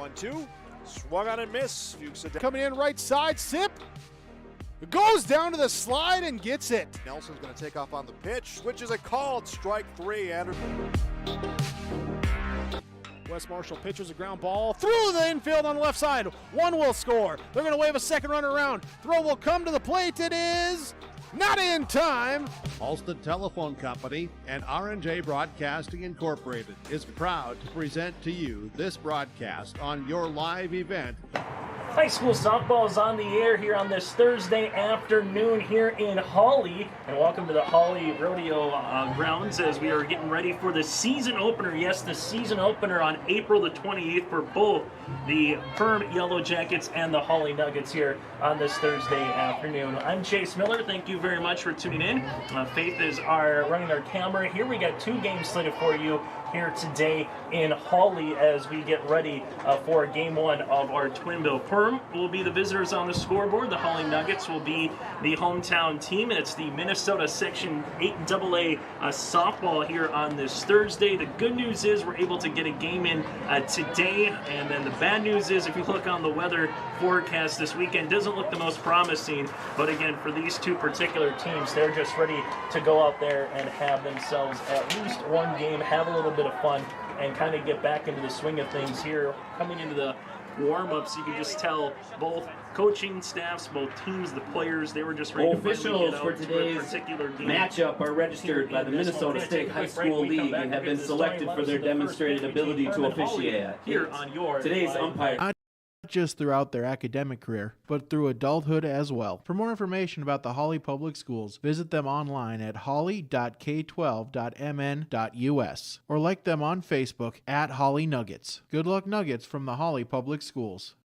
1-2. Swung on and miss. Fuchs coming in right side. Sip. Goes down to the slide and gets it. Nelson's going to take off on the pitch. Switches a called strike 3. Wes Marshall pitches a ground ball through the infield on the left side. One will score. They're going to wave a second runner around. Throw will come to the plate. It is not in time. Halstead Telephone Company and R&J Broadcasting Incorporated is proud to present to you this broadcast on your live event. High school softball is on the air here on this Thursday afternoon here in Hawley. And welcome to the Hawley Rodeo grounds as we are getting ready for the season opener. Yes, the season opener on April the 28th for both the Perham Yellow Jackets and the Hawley Nuggets here on this Thursday afternoon. I'm Chase Miller. Thank you very much for tuning in. Faith is running our camera. Here we got 2 games slated for you here today in Hawley as we get ready for game 1 of our twin bill. Perham will be the visitors on the scoreboard. The Hawley Nuggets will be the hometown team, and it's the Minnesota Section 8 AA softball here on this Thursday. The good news is we're able to get a game in today, and then the bad news is if you look on the weather forecast this weekend, doesn't look the most promising. But again, for these 2 particular teams, they're just ready to go out there and have themselves at least one game, have a little bit of fun, and kind of get back into the swing of things here. Coming into the warm-ups, you can just tell both coaching staffs, both teams, the players, they were just ready to officials for today's matchup are registered by the Minnesota State High School League and have been selected for their demonstrated ability to officiate. Today's umpire. Not just throughout their academic career, but through adulthood as well. For more information about the Hawley Public Schools, visit them online at hawley.k12.mn.us or like them on Facebook at Hawley Nuggets. Good luck, Nuggets, from the Hawley Public Schools.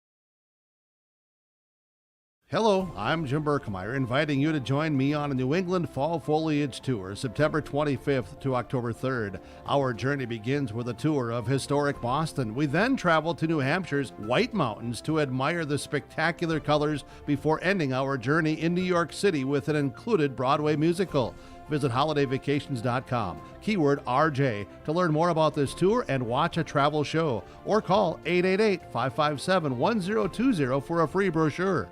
Hello, I'm Jim Berkemeyer, inviting you to join me on a New England Fall Foliage Tour, September 25th to October 3rd. Our journey begins with a tour of historic Boston. We then travel to New Hampshire's White Mountains to admire the spectacular colors before ending our journey in New York City with an included Broadway musical. Visit holidayvacations.com, keyword RJ, to learn more about this tour and watch a travel show, or call 888-557-1020 for a free brochure.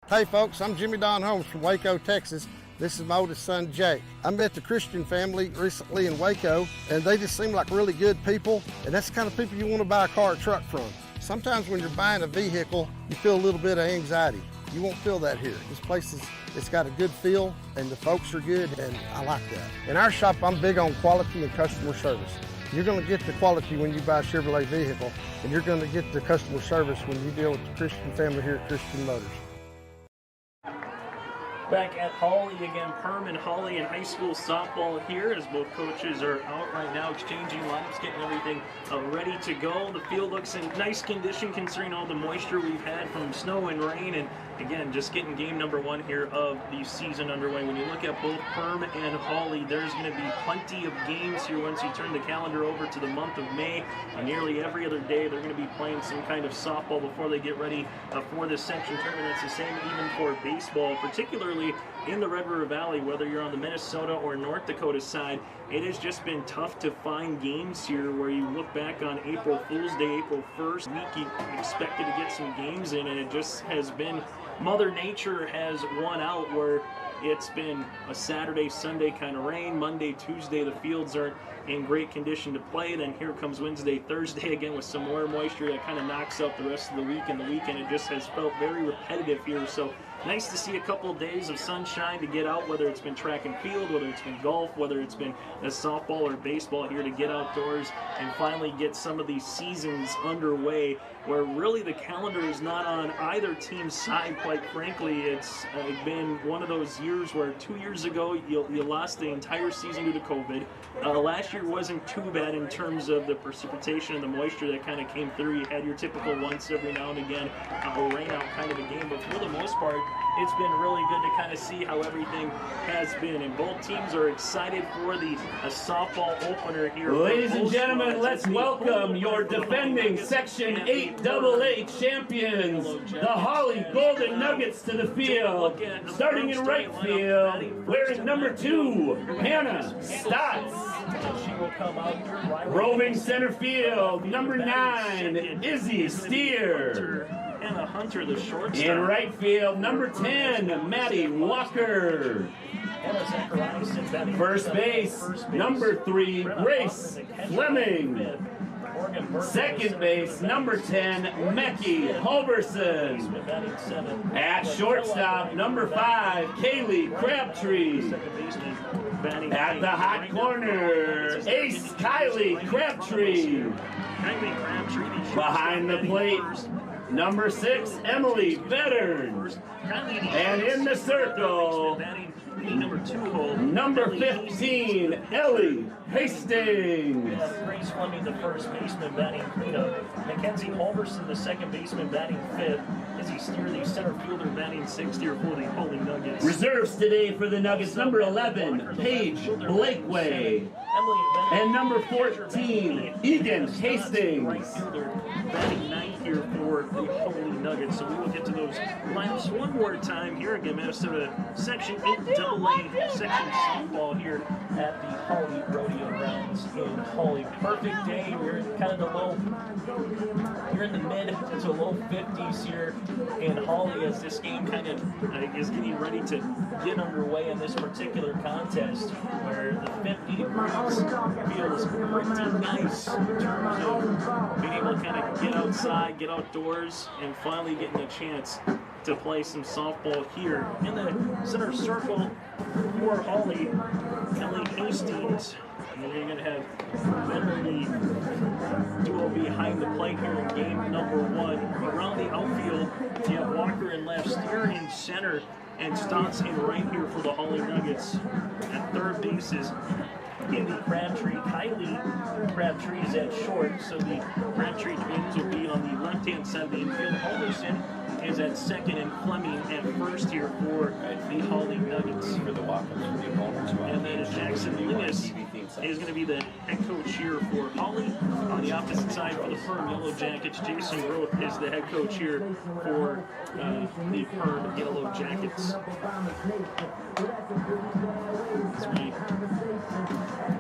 Hey folks, I'm Jimmy Don Holmes from Waco, Texas. This is my oldest son, Jake. I met the Christian family recently in Waco, and they just seem like really good people, and that's the kind of people you want to buy a car or truck from. Sometimes when you're buying a vehicle, you feel a little bit of anxiety. You won't feel that here. This place it's got a good feel, and the folks are good, and I like that. In our shop, I'm big on quality and customer service. You're going to get the quality when you buy a Chevrolet vehicle, and you're going to get the customer service when you deal with the Christian family here at Christian Motors. Back at Hawley again, Perham and Hawley in high school softball here as both coaches are out right now exchanging lineups, getting everything ready to go. The field looks in nice condition considering all the moisture we've had from snow and rain, and again, just getting game number 1 here of the season underway. When you look at both Perham and Hawley, there's going to be plenty of games here once you turn the calendar over to the month of May. Nearly every other day, they're going to be playing some kind of softball before they get ready for this section tournament. It's the same even for baseball, particularly in the Red River Valley, whether you're on the Minnesota or North Dakota side. It has just been tough to find games here where you look back on April Fool's Day, April 1st week, you expected to get some games in, and it just has been Mother Nature has won out where it's been a Saturday, Sunday kind of rain. Monday, Tuesday, the fields aren't in great condition to play. Then here comes Wednesday, Thursday again with some more moisture that kind of knocks out the rest of the week. And the weekend, it just has felt very repetitive here. So nice to see a couple of days of sunshine to get out, whether it's been track and field, whether it's been golf, whether it's been a softball or baseball here, to get outdoors and finally get some of these seasons underway where really the calendar is not on either team's side, quite frankly. It's been one of those years where 2 years ago you lost the entire season due to COVID. Last year wasn't too bad in terms of the precipitation and the moisture that kind of came through. You had your typical once every now and again rain out kind of a game, but for the most part it's been really good to kind of see how everything has been. And both teams are excited for the softball opener here. Ladies and gentlemen, let's welcome your defending Section 8 AA champions, the Hawley Golden Nuggets, to the field. Starting in right field, wearing number 2, Hannah Stotts. She will come out here. Roving center field, number 9, Izzy Steer. Hannah Hunter, the shortstop. In right field, number 10, Maddie Walker. First base, number 3, Grace Fleming. Second base, number 10, Mecky Halverson. At shortstop, number 5, Kaylee Crabtree. At the hot corner, Ace Kylie Crabtree. Behind the plate, number 6, Emily Vettern. And in the circle, number 15, Ellie Hastings. Grace Fleming, the first baseman, batting cleanup. Mackenzie Halverson, the second baseman, batting 5th. Izzy Steer, the center fielder, batting 6th here for the Hawley Nuggets. Reserves today for the Nuggets, number 11, Paige Blakeway. And number 14, Egan Hastings. Batting 9th here for the Hawley Nuggets. So we will get to those lineups one more time here again. Minnesota Section 8 AA section softball here at the Hawley Rodeo Grounds in Hawley. Perfect day. We're in kind of the low, you're in the mid to low 50s here in Hawley as this game kind of is getting ready to get underway in this particular contest, where the 50 degrees feels pretty nice in terms of being able to kind of get outside, get outdoors, and finally getting a chance to play some softball here. In the center circle for Hawley, Ellie Hastings. And then you're going to have Beverly duo behind the plate here in game number 1. Around the outfield, you have Walker in left, Steer in center, and Stotts in right here for the Hawley Nuggets. At third base is Indy Crabtree. Kylie Crabtree is at short, so the Crabtree twins will be on the left-hand side of the infield. Halverson is at second, and Fleming at first here for the Hawley Nuggets. And then Jackson Lewis is going to be the head coach here for Hawley. On the opposite side for the Perham Yellow Jackets, Jason Groth is the head coach here for the Perham Yellow Jackets.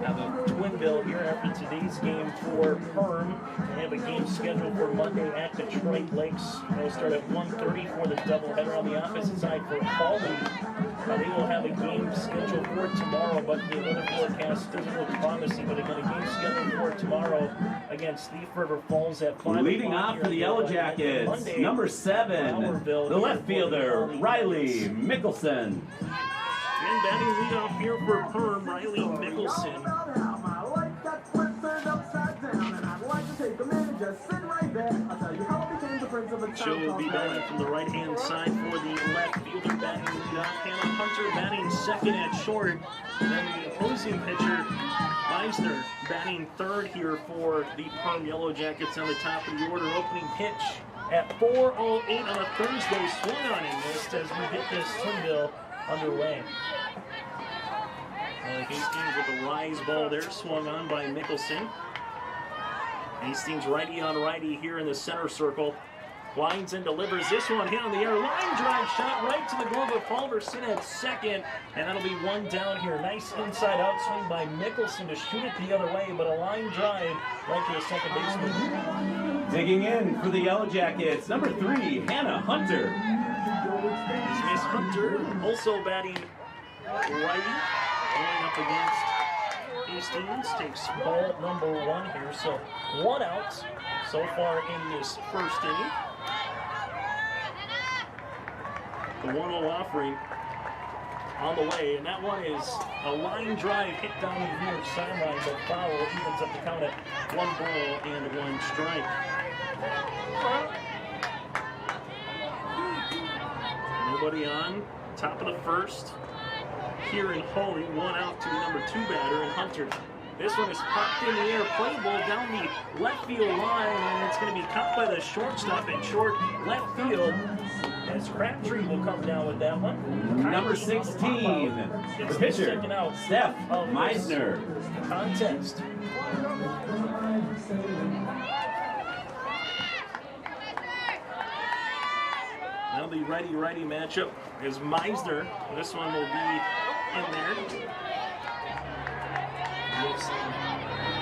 Have a twin bill here after today's game for Perham. They have a game scheduled for Monday at Detroit Lakes. They'll start at 1:30 for the doubleheader. On the opposite side for Hawley, they will have a game scheduled for tomorrow, but the weather forecast doesn't look promising. But again, a game scheduled for tomorrow against Thief River Falls at 5 o'clock. Leading off for the Yellow Jackets, Monday, number 7, the left fielder, Riley Mickelson. And batting leadoff here for Perham, Riley Mickelson. Joe will be batting from the right-hand side for the left fielder, batting leadoff. Hannah Hunter batting second at short. And then the opposing pitcher, Meisner, batting third here for the Perham Yellow Jackets on the top of the order. Opening pitch at 4:08 on a Thursday. Swung on and missed as we get this twin bill underway. Hastings with a rise ball there, swung on by Mickelson. Hastings righty on righty here in the center circle. Lines and delivers this one, hit on the air, line drive shot right to the glove of Halverson at second, and that'll be one down here. Nice inside out swing by Mickelson to shoot it the other way, but a line drive right to the second baseman. Digging in for the Yellow Jackets, number 3, Hannah Hunter. Is Miss Hunter also batting righty, going up against Hastings. Takes ball number 1 here, so 1 out so far in this first inning. The 1-0 offering on the way, and that one is a line drive hit down the near sideline, but foul evens up the count at 1 ball and 1 strike. Nobody on. Top of the first. Here in Hawley, 1 out to the number 2 batter, and Hunter. This one is popped in the air, play ball down the left field line, and it's going to be caught by the shortstop in short left field. as Crabtree will come down with that one. Number 16, the pitcher, Steph Meisner. Contest. Now the righty-righty matchup is Meisner. This one will be in there. We have some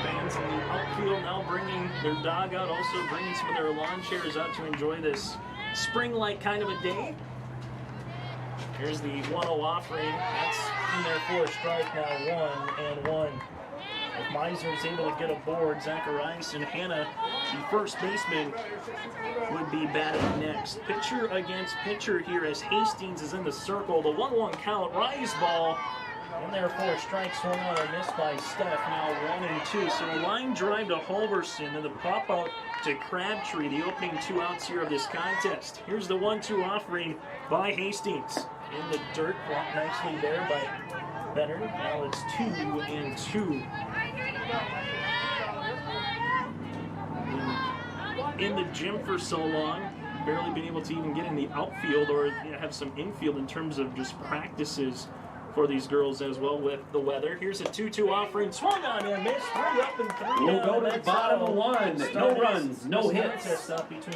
fans in the outfield now bringing their dog out, also bringing some of their lawn chairs out to enjoy this spring-like kind of a day. Here's the 1-0 offering. That's in there for a strike now, 1-1. If Meisner is able to get aboard, Zacharias and Hannah, the first baseman, would be batting next. Pitcher against pitcher here as Hastings is in the circle. The 1-1 count, rise ball. In there for a strike, swung on and missed by Steph. Now 1-2. So a line drive to Halverson and the pop out to Crabtree, the opening 2 outs here of this contest. Here's the 1-2 offering by Hastings. In the dirt, blocked nicely there by Benner. Now it's 2-2. In the gym for so long, barely been able to even get in the outfield or have some infield in terms of just practices for these girls as well with the weather. Here's a 2-2 offering, swung on and missed, 3 up and 3 We'll go to the bottom of 1. No runs, no hits,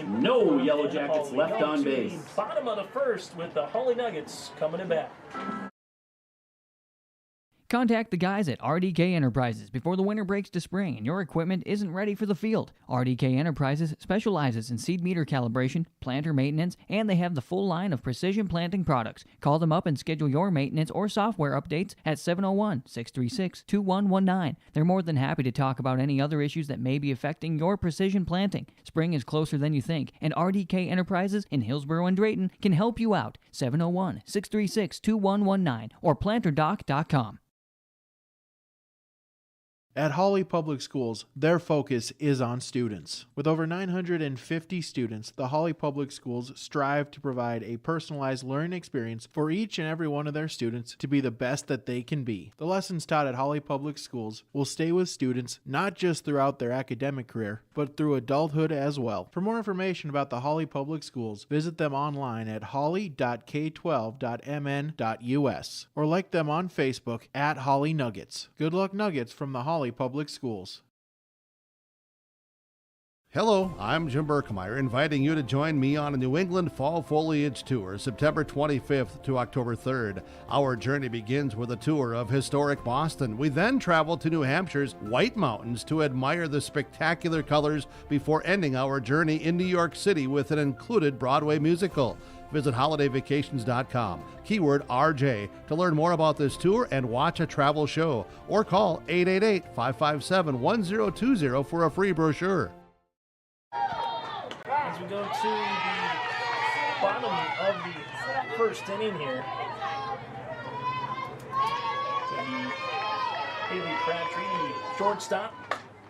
no Yellow Jackets left on base. Bottom of the first with the Hawley Nuggets coming to bat. Contact the guys at RDK Enterprises before the winter breaks to spring and your equipment isn't ready for the field. RDK Enterprises specializes in seed meter calibration, planter maintenance, and they have the full line of precision planting products. Call them up and schedule your maintenance or software updates at 701-636-2119. They're more than happy to talk about any other issues that may be affecting your precision planting. Spring is closer than you think, and RDK Enterprises in Hillsborough and Drayton can help you out. 701-636-2119 or planterdoc.com. At Hawley Public Schools, their focus is on students. With over 950 students, the Hawley Public Schools strive to provide a personalized learning experience for each and every one of their students to be the best that they can be. The lessons taught at Hawley Public Schools will stay with students not just throughout their academic career, but through adulthood as well. For more information about the Hawley Public Schools, visit them online at hawley.k12.mn.us or like them on Facebook at Hawley Nuggets. Good luck Nuggets from the Hawley Public Schools. Hello, I'm Jim Berkemeyer, inviting you to join me on a New England Fall Foliage Tour, September 25th to October 3rd. Our journey begins with a tour of historic Boston. We then travel to New Hampshire's White Mountains to admire the spectacular colors before ending our journey in New York City with an included Broadway musical. Visit holidayvacations.com, keyword RJ, to learn more about this tour and watch a travel show, or call 888-557-1020 for a free brochure. As we go to the bottom of the first inning here, to the Haley Crabtree, the shortstop.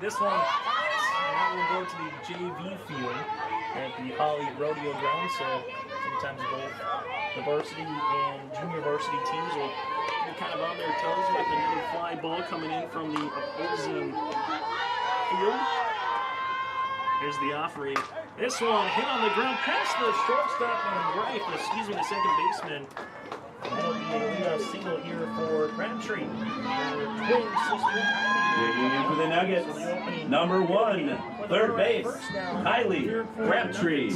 This one, now we'll go to the JV field at the Hawley Rodeo Ground. So sometimes both the varsity and junior varsity teams will be kind of on their toes with another fly ball coming in from the opposing field. Here's the offering. This one hit on the ground past the shortstop and right, the second baseman. That'll be a leadoff single here for Crabtree. Digging in for the Nuggets, number 1, third base, Kylie Crabtree.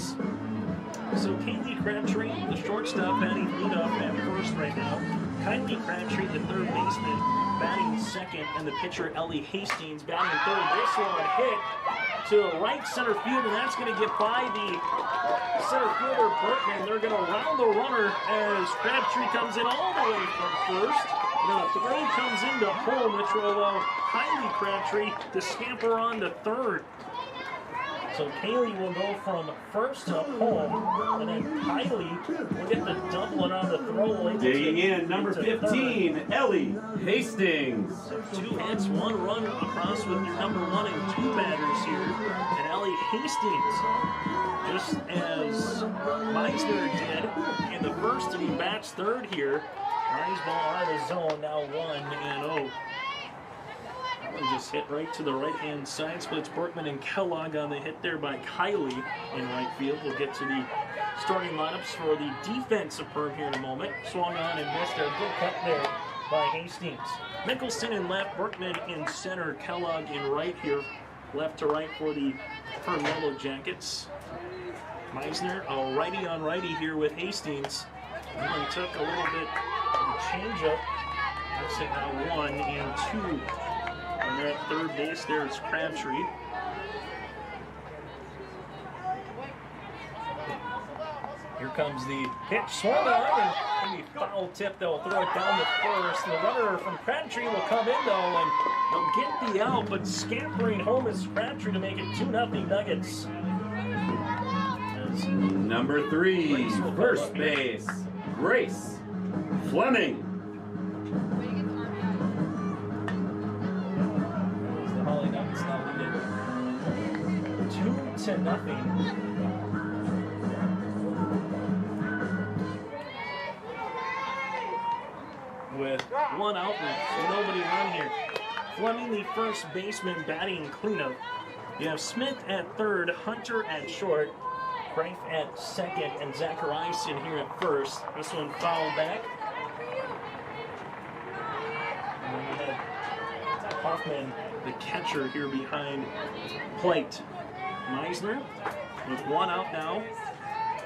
So Kaylee Crabtree, the shortstop, batting leadoff at first right now. Kylie Crabtree, the third baseman, batting second, and the pitcher Ellie Hastings batting third. This one hit to right center field, and that's going to get by the center fielder Burton. They're going to round the runner as Crabtree comes in all the way from first. Now the throw comes into home, which will allow Kylie Crabtree to scamper on to third. So Kaylee will go from first to home, and then Kylie will get the double on the throw. Digging in, number 15, Ellie Hastings. So 2 hits, 1 run across with your number 1 and 2 batters here. And Ellie Hastings, just as Meisner did in the first, and he bats third here. Nice ball out of the zone, now 1-0. And just hit right to the right-hand side. Splits Borkman and Kellogg on the hit there by Kylie in right field. We'll get to the starting lineups for the defense of Perm here in a moment. Swung on and missed a good cut there by Hastings. Mickelson in left, Borkman in center, Kellogg in right here. Left to right for the Perm Yellow Jackets. Meisner, a righty on righty here with Hastings. And took a little bit of a change-up. That's it now 1 and 2. And they're at third base. There's Crabtree. Here comes the pitch, swung on, and maybe foul tip. They'll throw it down to first. The runner from Crabtree will come in though, and they'll get the out, but scampering home is Crabtree to make it 2-0 Nuggets. Number 3, first base, Grace Fleming. The Hawley Nuggets now lead it 2-0. With one out and nobody on here. Fleming, the first baseman, batting cleanup. You have Smith at third, Hunter at short, Greif at second, and Zacharias in here at first. This one fouled back. And then we had Hoffman, the catcher, here behind plate. Meisner with one out now.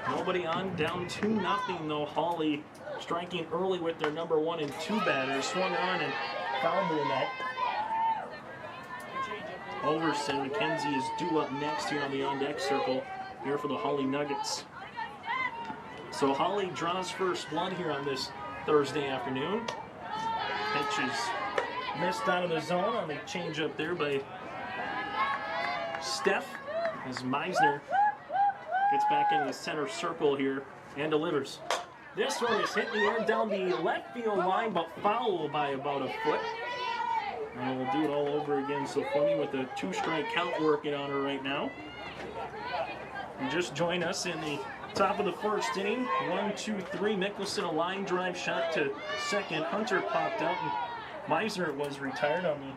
Nobody on, down 2-0 though. Hawley striking early with their number 1 and 2 batters. Swung on and fouled the net. Overson, McKenzie is due up next here on the on-deck circle here for the Hawley Nuggets. So Hawley draws first blood here on this Thursday afternoon. Pitch is missed out of the zone on the change-up there by Steph as Meisner gets back in the center circle here and delivers. This one is hit in the air down the left field line, but foul by about a foot. And we'll do it all over again. So Fleming with a 2-strike count working on her right now. And just join us in the top of the first inning. 1-2-3. Mickelson, a line drive shot to second. Hunter popped out, and Meisner was retired on the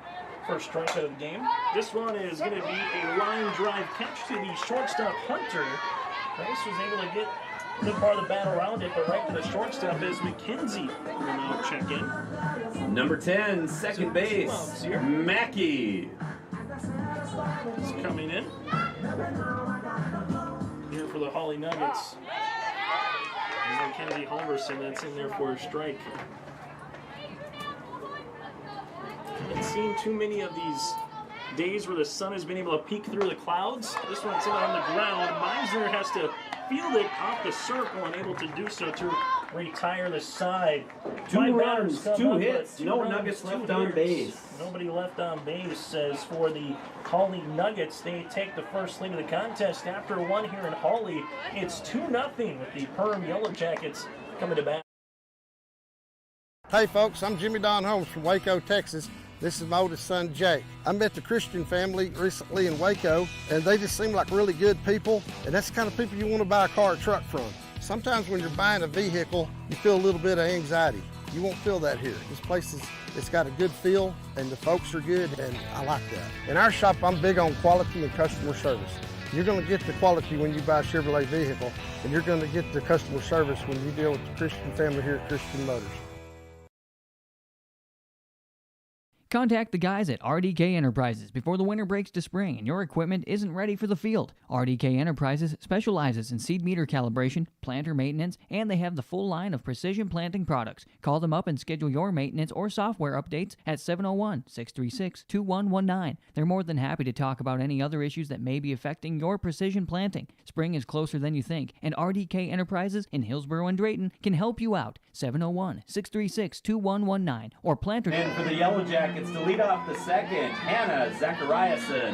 first strikeout of the game. This one is going to be a line drive catch to the shortstop, Hunter. Price was able to get a good part of the bat around it, but right to the shortstop is McKenzie will now check in. Number 10, second base, Mackey. He's coming in. Here for the Hawley Nuggets. And Kennedy Halverson, that's in there for a strike. Haven't seen too many of these days where the sun has been able to peek through the clouds. This one's in on the ground. Meisner has to field it off the circle and able to do so to retire the side. 2 runs, 2 hits, no Nuggets left on base. Nobody left on base as for the Hawley Nuggets. They take the first lead of the contest after one here in Hawley. It's 2-0 with the Perham Yellow Jackets coming to bat. Hey folks, I'm Jimmy Don Holmes from Waco, Texas. This is my oldest son, Jake. I met the Christian family recently in Waco, and they just seem like really good people, and that's the kind of people you want to buy a car or truck from. Sometimes when you're buying a vehicle, you feel a little bit of anxiety. You won't feel that here. This place it's got a good feel, and the folks are good, and I like that. In our shop, I'm big on quality and customer service. You're going to get the quality when you buy a Chevrolet vehicle, and you're going to get the customer service when you deal with the Christian family here at Christian Motors. Contact the guys at RDK Enterprises before the winter breaks to spring and your equipment isn't ready for the field. RDK Enterprises specializes in seed meter calibration, planter maintenance, and they have the full line of precision planting products. Call them up and schedule your maintenance or software updates at 701-636-2119. They're more than happy to talk about any other issues that may be affecting your precision planting. Spring is closer than you think, and RDK Enterprises in Hillsborough and Drayton can help you out. 701-636-2119 or planter. And for the Yellow Jackets, to lead off the second, Hannah Zachariason.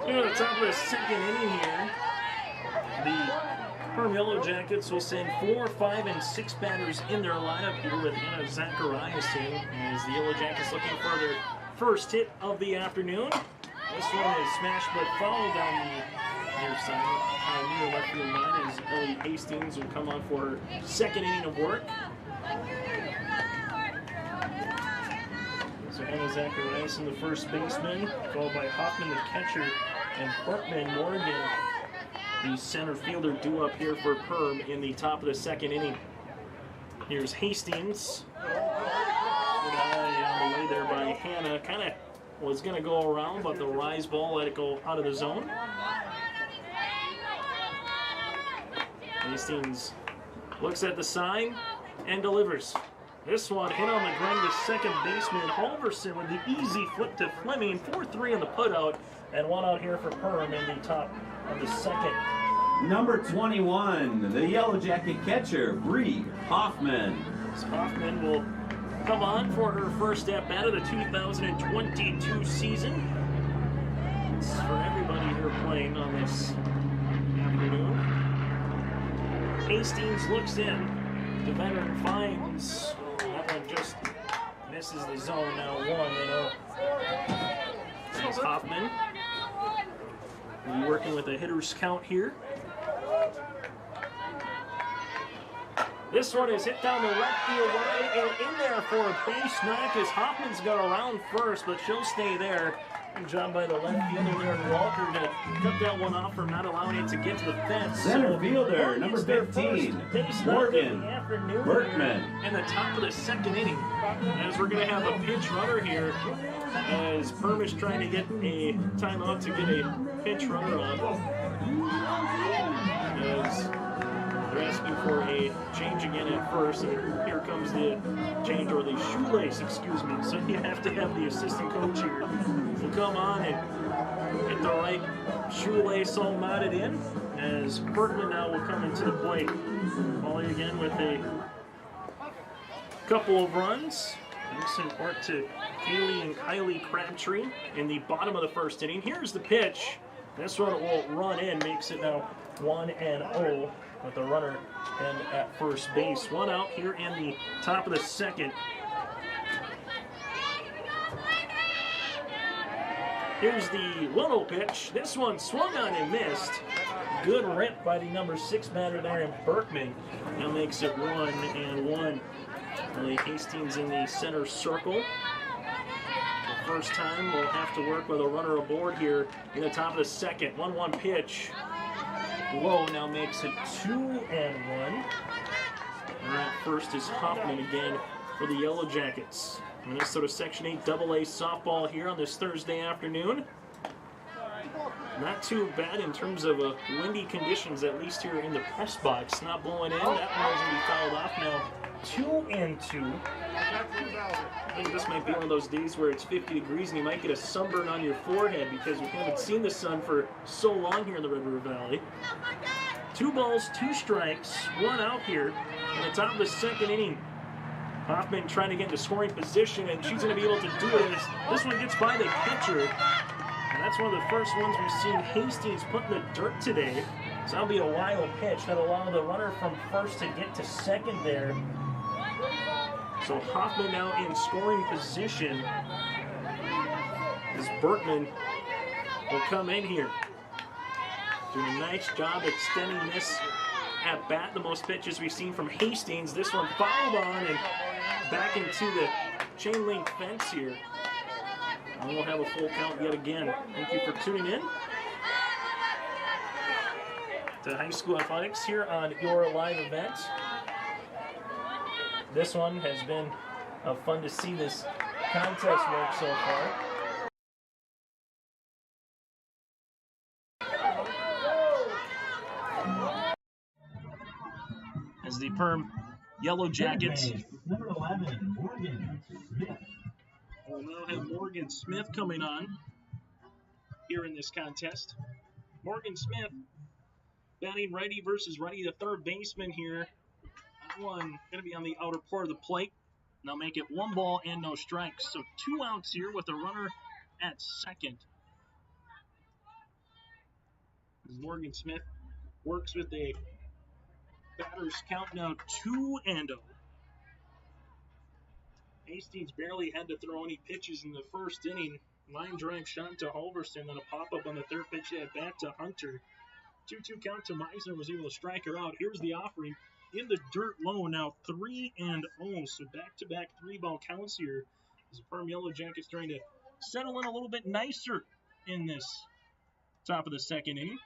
Here at the top of the second inning here, the Perham Yellow Jackets will send 4, 5, and 6 batters in their lineup here with Hannah Zachariason as the Yellow Jackets looking for their first hit of the afternoon. This one is smashed but foul down the near side, near left field line as Ellie Hastings will come on for her second inning of work. So Hannah Zachariason, the first baseman, followed by Hoffman, the catcher, and Berkman Morgan, the center fielder, due up here for Perm in the top of the second inning. Here's Hastings. Good eye on the way there by Hannah. Kind of was going to go around, but the rise ball let it go out of the zone. Hastings looks at the sign and delivers. This one hit on the ground to second baseman Halverson with the easy flip to Fleming. 4-3 on the putout, and one out here for Perm in the top of the second. Number 21, the Yellow Jacket catcher, Bree Hoffman. So Hoffman will come on for her first at-bat of the 2022 season. It's for everybody here playing on this afternoon. Hastings looks in. The veteran finds. That one just misses the zone. Now 1-0. There's Hoffman. We're working with a hitter's count here. This one is hit down the left field line and in there for a base knock as Hoffman's got around first, but she'll stay there. Good job by the left fielder there, Walker, to cut that one off from not allowing it to get to the fence. Center fielder, number 15, Morgan Berkman. In the top of the second inning, as we're going to have a pinch runner here, as Perm is trying to get a timeout to get a pinch runner on. As they're asking for a change again at first, and here comes the change, or the shoelace, excuse me. So you have to have the assistant coach here will come on and get the right shoelace all knotted in, as Berkman now will come into the plate. Hawley again with a couple of runs. Thanks in part to Kaylee and Kylie Crabtree in the bottom of the first inning. Here's the pitch. This one will run in, makes it now 1-0 with the runner and at first base. One out here in the top of the second. Here's the 1-0 pitch. This one swung on and missed. Good rip by the number 6 batter there in Berkman. Now makes it 1-1. Really Hastings in the center circle. The first time we'll have to work with a runner aboard here in the top of the second. 1-1 pitch. Low now makes it 2-1. And at first is Hoffman again for the Yellow Jackets. Minnesota Section 8 AA softball here on this Thursday afternoon. Not too bad in terms of windy conditions, at least here in the press box. Not blowing in. That one's going to be fouled off now. 2-2. I think this might be one of those days where it's 50 degrees and you might get a sunburn on your forehead because we haven't seen the sun for so long here in the Red River Valley. 2 balls, 2 strikes, 1 out here in the top of the second inning. Hoffman trying to get into scoring position, and she's going to be able to do it as this one gets by the catcher. And that's one of the first ones we've seen Hastings put in the dirt today. So that'll be a wild pitch that'll allow the runner from first to get to second there. So Hoffman now in scoring position as Berkman will come in here. Doing a nice job extending this at bat. The most pitches we've seen from Hastings. This one fouled on and back into the chain link fence here. And we'll have a full count yet again. Thank you for tuning in to High School Athletics here on your live event. This one has been fun to see this contest work so far. As the Perm Yellow Jackets Number 11, Morgan Smith. will now have Morgan Smith coming on here in this contest. Morgan Smith batting righty versus righty, the third baseman here. That one going to be on the outer part of the plate. Now make it 1 ball and no strikes. So 2 outs here with a runner at second. As Morgan Smith works with a batter's count now 2-0. Hastings barely had to throw any pitches in the first inning. Line drive shot to Halverson, then a pop-up on the third pitch at bat to Hunter. 2-2 count to Meisner, was able to strike her out. Here's the offering in the dirt low now, 3-0. So back-to-back 3-ball counts here. The Perham Yellow Jackets trying to settle in a little bit nicer in this top of the second inning.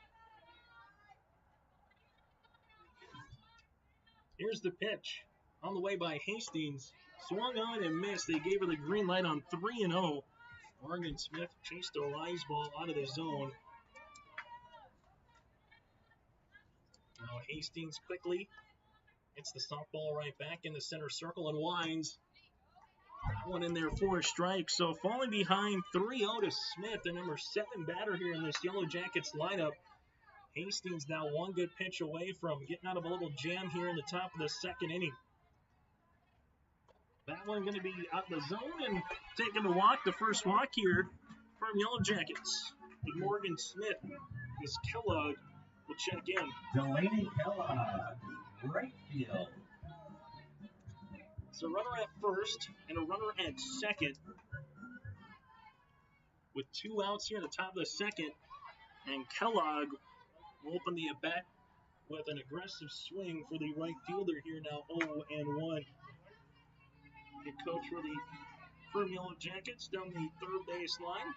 Here's the pitch. On the way by Hastings. Swung on and missed. They gave her the green light on 3-0. Morgan Smith chased a rise ball out of the zone. Now Hastings quickly hits the softball right back in the center circle and winds. That one in there for a strike. So falling behind 3-0 to Smith, the number 7 batter here in this Yellow Jackets lineup. Hastings now one good pitch away from getting out of a little jam here in the top of the second inning. That one going to be out the zone and taking the walk, the first walk here from Yellow Jackets. With Morgan Smith, as Kellogg will check in. Delaney Kellogg, right field. So a runner at first and a runner at second. With 2 outs here in the top of the second. And Kellogg will open the at-bat with an aggressive swing for the right fielder here now, 0-1. Head coach for the Perham Yellow Jackets down the third base line.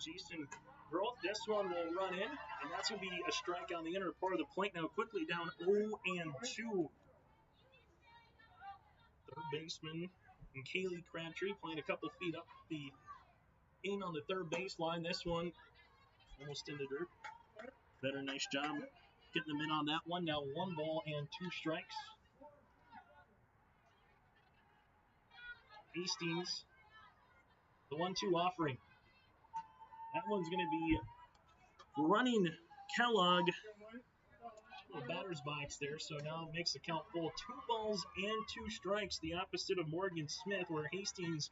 Jason Groth, this one will run in, and that's going to be a strike on the inner part of the plate now, quickly down 0-2. Third baseman and Kaylee Crabtree playing a couple feet up the in on the third baseline. This one almost in the dirt. Better nice job getting them in on that one. Now 1 ball and 2 strikes. Hastings, the 1-2 offering. That one's going to be running Kellogg in the batter's box there, so now it makes the count full. 2 balls and 2 strikes, the opposite of Morgan Smith, where Hastings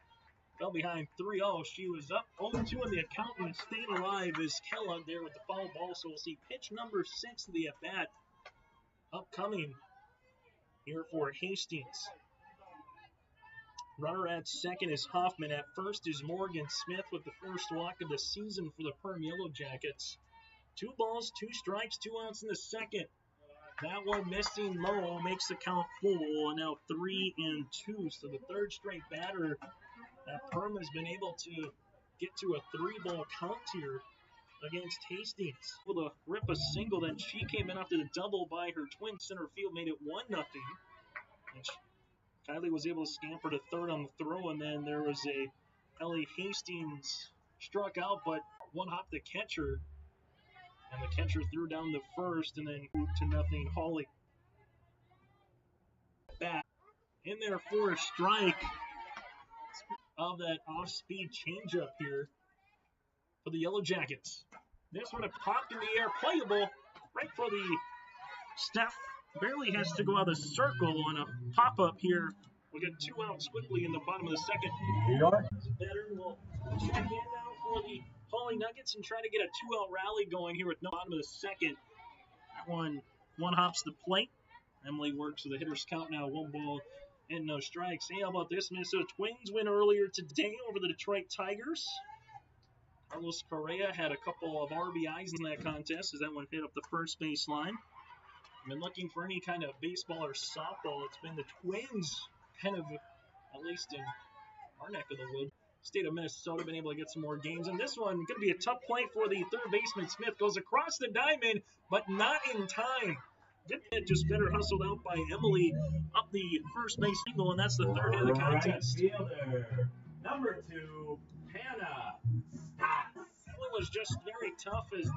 fell behind 3-0. She was up 0-2 in the account and stayed alive as Kellogg there with the foul ball, so we'll see pitch number 6 of the at-bat upcoming here for Hastings. Runner at second is Hoffman. At first is Morgan Smith with the first walk of the season for the Perham Yellow Jackets. 2 balls, 2 strikes, 2 outs in the second. That one missing low makes the count full. Now 3-2. So the third straight batter that Perham has been able to get to a 3-ball count here against Hastings. Able to rip a single, then she came in after the double by her twin center field, made it 1-0. And Kylie was able to scamper to third on the throw, and then there was a Ellie Hastings struck out, but one hopped the catcher, and the catcher threw down the first, and then 2-0 Hawley. Back in there for a strike of that off-speed changeup here for the Yellow Jackets. This one popped in the air, playable right for the step. Barely has to go out of the circle on a pop-up here. We'll get 2 outs quickly in the bottom of the second. Better will check in now for the Hawley Nuggets and try to get a 2-out rally going here with no bottom of the second. That one hops the plate. Emily works with the hitter's count now, 1 ball and no strikes. Hey, how about this? Minnesota Twins win earlier today over the Detroit Tigers. Carlos Correa had a couple of RBIs in that contest as that one hit up the first base line. I've been looking for any kind of baseball or softball. It's been the Twins, kind of, at least in our neck of the wood. State of Minnesota been able to get some more games. And this one, going to be a tough play for the third baseman. Smith goes across the diamond, but not in time. Good hit, just better hustled out by Emily up the first base single, and that's the third hit of the contest. Right fielder, number 2, Hannah Stotts. That one was just very tough as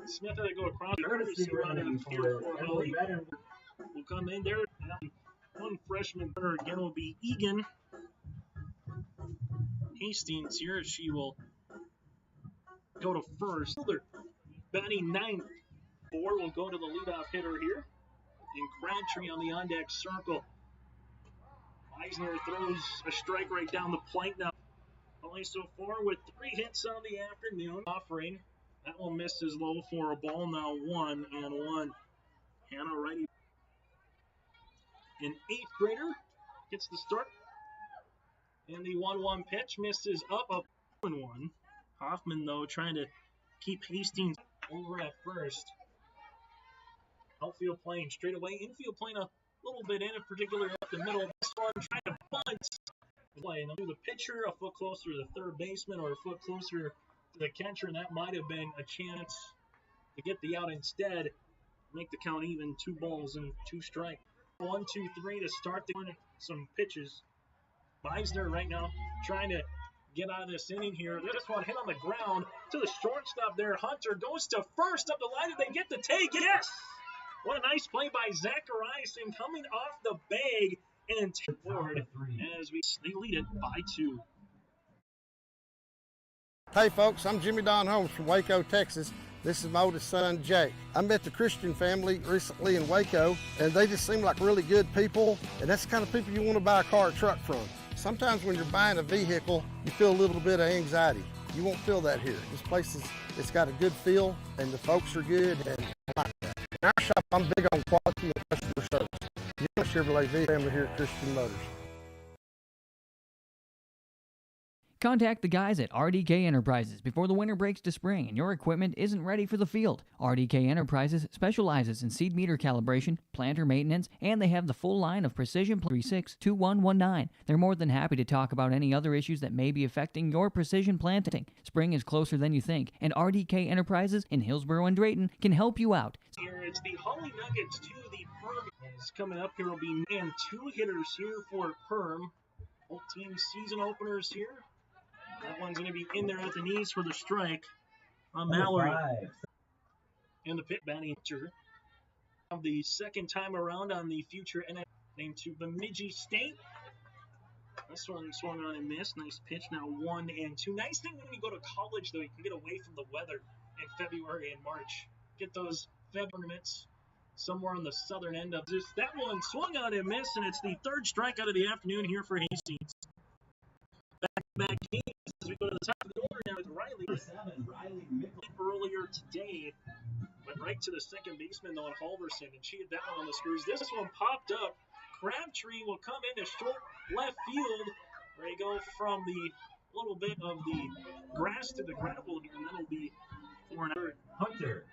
Smith had to go across the Courtesy running for Hawley. Emily. Will come in there. One freshman runner again will be Egan Hastings here. She will go to first. Batting 9th. 4 will go to the leadoff hitter here. And Crabtree on the on-deck circle. Eisner throws a strike right down the plate now. Only so far with 3 hits on the afternoon. Offering. That one misses low for a ball. Now 1-1. Hannah righty. An 8th grader gets the start. And the 1-1 pitch misses up 1-1. Hoffman, though, trying to keep Hastings over at first. Outfield playing straight away. Infield playing a little bit in particular up the middle. This one trying to bunt. play. And do the pitcher a foot closer to the third baseman or a foot closer to the catcher, and that might have been a chance to get the out instead. Make the count even, 2 balls and 2 strikes. 1, 2, 3 to start some pitches. Meisner right now trying to get out of this inning here. This one hit on the ground to the shortstop there. Hunter goes to first up the line. Did they get the take? Yes! What a nice play by Zachariason coming off the bag and forward as they lead it by 2. Hey folks, I'm Jimmy Don Holmes from Waco, Texas. This is my oldest son, Jake. I met the Christian family recently in Waco, and they just seem like really good people, and that's the kind of people you want to buy a car or truck from. Sometimes when you're buying a vehicle, you feel a little bit of anxiety. You won't feel that here. This place it's got a good feel, and the folks are good, and I like that. In our shop, I'm big on quality and customer service. You know Chevrolet vehicle family here at Christian Motors. Contact the guys at RDK Enterprises before the winter breaks to spring and your equipment isn't ready for the field. RDK Enterprises specializes in seed meter calibration, planter maintenance, and they have the full line of Precision 362119. They're more than happy to talk about any other issues that may be affecting your precision planting. Spring is closer than you think, and RDK Enterprises in Hillsborough and Drayton can help you out. Here it's the Hawley Nuggets to the Perm. Is coming up here will be 2 hitters here for Perm. Both teams season openers here. That one's going to be in there at the knees for the strike on Mallory. And the pit batting pitcher of the second time around on the future NF named to Bemidji State. This one swung on and missed. Nice pitch now 1 and 2. Nice thing when you go to college, though, you can get away from the weather in February and March. Get those Feb tournaments somewhere on the southern end of this. That one swung on and missed, and it's the 3rd strikeout of the afternoon here for Hastings. Back games as we go to the top of the order now with Riley. Earlier today, went right to the second baseman though on Halverson, and she had that one on the screws. This one popped up. Crabtree will come into short left field, where you go from the little bit of the grass to the gravel here, and that'll be for an Hunter.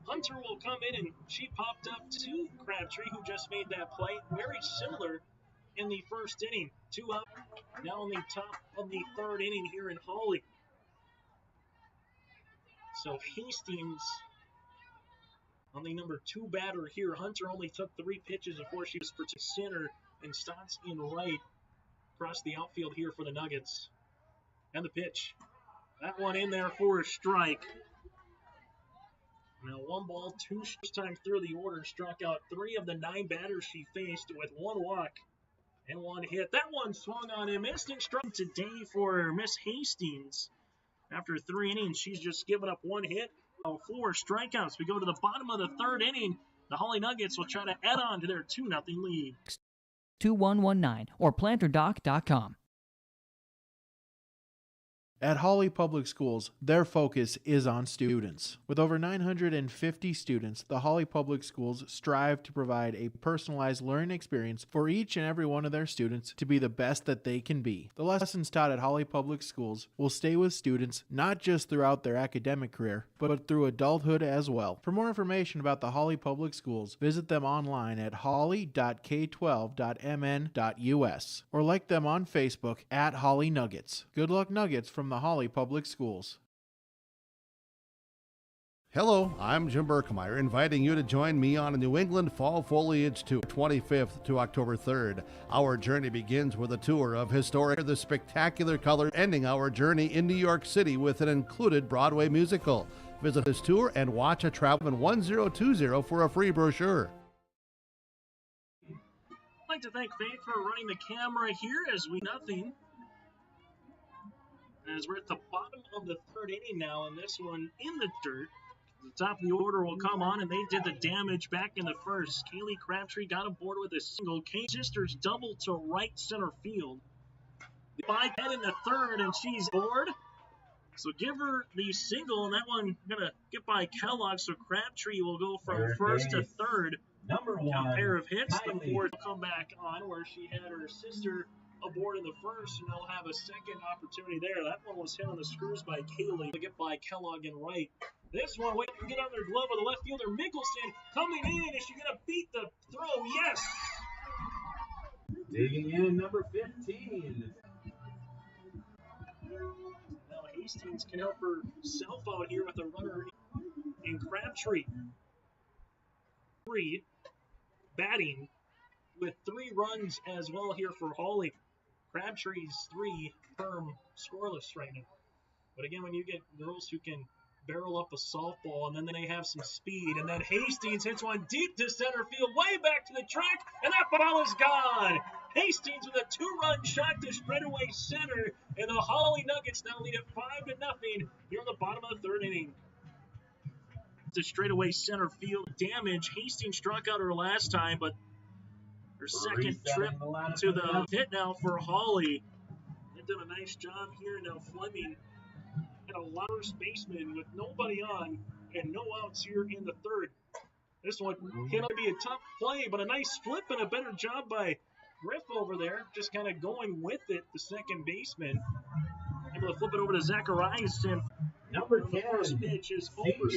Hunter will come in, and she popped up to Crabtree, who just made that play. Very similar in the first inning. 2 up, now on the top of the 3rd inning here in Hawley. So Hastings on the number 2 batter here. Hunter only took 3 pitches before she was to center and Stotts in right across the outfield here for the Nuggets. And the pitch. That one in there for a strike. Now 1 ball, 2 times through the order, struck out 3 of the 9 batters she faced with 1 walk and 1 hit. That one swung on and missed and struck today for Miss Hastings. After 3 innings, she's just given up 1 hit, 4 strikeouts. We go to the bottom of the 3rd inning. The Hawley Nuggets will try to add on to their 2-0 lead. 2119 or planterdoc.com. At Hawley Public Schools, their focus is on students. With over 950 students, the Hawley Public Schools strive to provide a personalized learning experience for each and every one of their students to be the best that they can be. The lessons taught at Hawley Public Schools will stay with students not just throughout their academic career, but through adulthood as well. For more information about the Hawley Public Schools, visit them online at hawley.k12.mn.us or like them on Facebook at Hawley Nuggets. Good luck, Nuggets, from the Hawley Public Schools. Hello, I'm Jim Berkemeyer, inviting you to join me on a New England Fall Foliage Tour, 25th to October 3rd. Our journey begins with a tour of historic, the spectacular color, ending our journey in New York City with an included Broadway musical. Visit this tour and watch a Travelman 1020 for a free brochure. I'd like to thank Faith for running the camera here as we nothing. As we're at the bottom of the 3rd inning now, and this one in the dirt. The top of the order will come on, and they did the damage back in the 1st. Kaylee Crabtree got aboard with a single. Kay Sisters double to right center field. By 10 in the 3rd, and she's aboard. So give her the single, and that one gonna get by Kellogg. So Crabtree will go from 1st to 3rd. Number 1. A pair of hits. The 4th will come back on, where she had her sister aboard in the 1st, and they'll have a second opportunity there. That one was hit on the screws by Kaylee to get by Kellogg and right. This one, wait to get on their glove of the left fielder, Mickelson, coming in. Is she going to beat the throw? Yes! Digging in, number 15. Now Hastings can help herself out here with a runner in Crabtree. 3 batting with 3 runs as well here for Hawley. Crabtree's 3, Perham scoreless right now. But again, when you get girls who can barrel up a softball and then they have some speed, and then Hastings hits one deep to center field, way back to the track, and that ball is gone. Hastings with a 2-run shot to straightaway center, and the Hawley Nuggets now lead it 5-0 here in the bottom of the 3rd inning. To straightaway center field damage. Hastings struck out her last time, but her second trip to the hit now for Hawley. They've done a nice job here. Now Fleming had a lot of baseman with nobody on and no outs here in the 3rd. This one cannot be a tough play, but a nice flip and a better job by Griff over there, just kind of going with it, the second baseman. Able to flip it over to Zacharias, and Number the 10. first pitch is over.